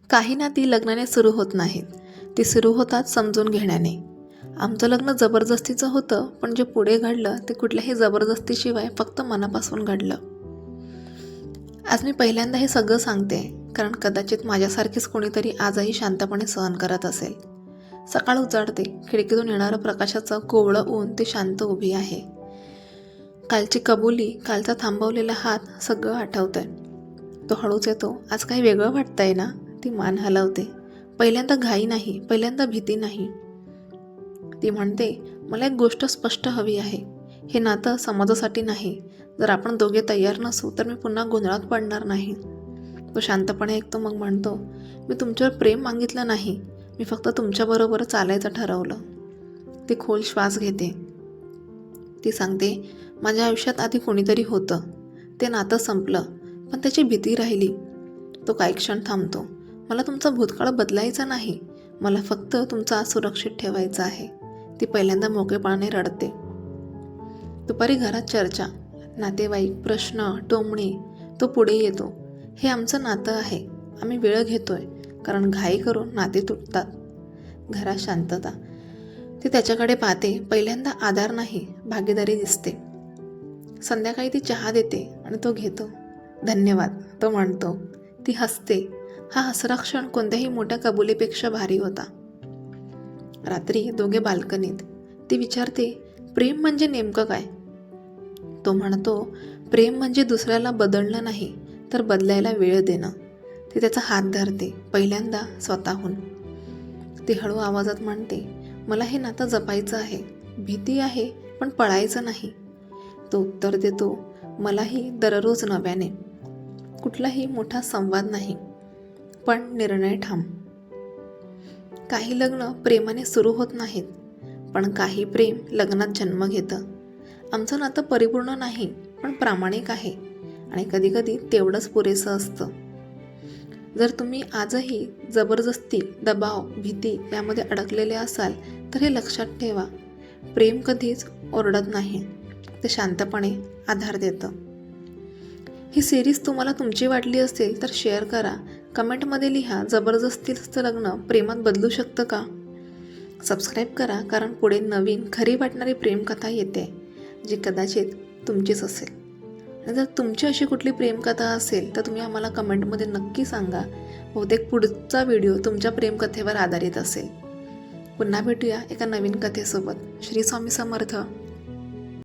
काही नाती लग्नाने सुरू होत नाहीत, ती सुरू होतात समजून घेण्याने. आमचं लग्न जबरदस्तीचं होतं, पण जे पुढे घडलं ते कुठल्याही जबरदस्तीशिवाय फक्त मनापासून घडलं. आज मी पहिल्यांदा हे सगळं सांगते, कारण कदाचित माझ्यासारखीच कोणीतरी आजही शांतपणे सहन करत असेल. सकाळ उजाडते, खिडकीतून येणारं प्रकाशाचं कोवळं ऊन ती शांत उभी आहे. कालची कबुली, कालचा थांबवलेला हात सगळं आठवतंय. तो हळूच येतो. आज काही वेगळं वाटतंय ना? ती मान हलवते. पहिल्यांदा घाई नाही, पहिल्यांदा भीती नाही. ती म्हणते, मला एक गोष्ट स्पष्ट हवी आहे. हे नातं समाजासाठी नाही. जर आपण दोघे तयार नसू तर मी पुन्हा गोंधळात पडणार नाही. तो शांतपणे ऐकतो, मग म्हणतो, मी तुमच्यावर प्रेम मागितलं नाही, मी फक्त तुमच्याबरोबर चालायचं ठरवलं. ती खोल श्वास घेते. ती सांगते, माझ्या आयुष्यात आधी कोणीतरी होतं. ते नातं संपलं, पण त्याची भीती राहिली. तो काही क्षण थांबतो. मला तुमचा भूतकाळ बदलायचा नाही, मला फक्त तुमचा आज सुरक्षित ठेवायचा आहे. ती पहिल्यांदा मोकळेपणाने रडते. दुपारी घरात चर्चा, नातेवाईक, प्रश्न, टोमणे. तो पुढे येतो. हे आमचं नातं आहे, आम्ही वेळ घेतोय, कारण घाई करून नाते तुटतात. घरात शांतता. ती त्याच्याकडे पाहते. पहिल्यांदा आधार नाही, भागीदारी दिसते. संध्याकाळी ती चहा देते आणि तो घेतो. धन्यवाद, तो म्हणतो. ती हसते. हा हसरा क्षण कोणत्याही मोठ्या कबुलीपेक्षा भारी होता. रात्री दोघे बाल्कनीत. ती विचारते, प्रेम म्हणजे नेमकं काय? तो म्हणतो, प्रेम म्हणजे दुसऱ्याला बदलणं नाही, तर बदलायला वेळ देणं. ती त्याचा हात धरते, पहिल्यांदा स्वतःहून. ती हळू आवाजात म्हणते, मला हे नातं जपायचं आहे. भीती आहे, पण पळायचं नाही. तो उत्तर देतो, मलाही, दररोज नव्याने. कुठलाही मोठा संवाद नाही, पण निर्णय ठाम. काही लग्न प्रेमाने सुरू होत नाहीत, पण काही प्रेम लग्नात जन्म घेतं. आमचं नातं परिपूर्ण नाही, पण प्रामाणिक आहे, आणि कधीकधी तेवढंच पुरेसं असतं. जर तुम्ही आजही जबरदस्ती, दबाव, भीती यामध्ये अडकलेले असाल तर हे लक्षात ठेवा, प्रेम कधीच ओरडत नाही, ते शांतपणे आधार देतं. ही सिरीज तुम्हाला तुमची वाटली असेल तर शेअर करा. कमेंटमध्ये लिहा, जबरदस्तीचं लग्न प्रेमात बदलू शकतं का? सबस्क्राईब करा, कारण पुढे नवीन खरी वाटणारी प्रेमकथा येते, जी कदाचित तुमचीच असेल. आणि जर तुमची अशी कुठली प्रेमकथा असेल तर तुम्ही आम्हाला कमेंटमध्ये नक्की सांगा. बहुतेक पुढचा व्हिडिओ तुमच्या प्रेमकथेवर आधारित असेल. पुन्हा भेटूया एका नवीन कथेसोबत. श्री स्वामी समर्थ.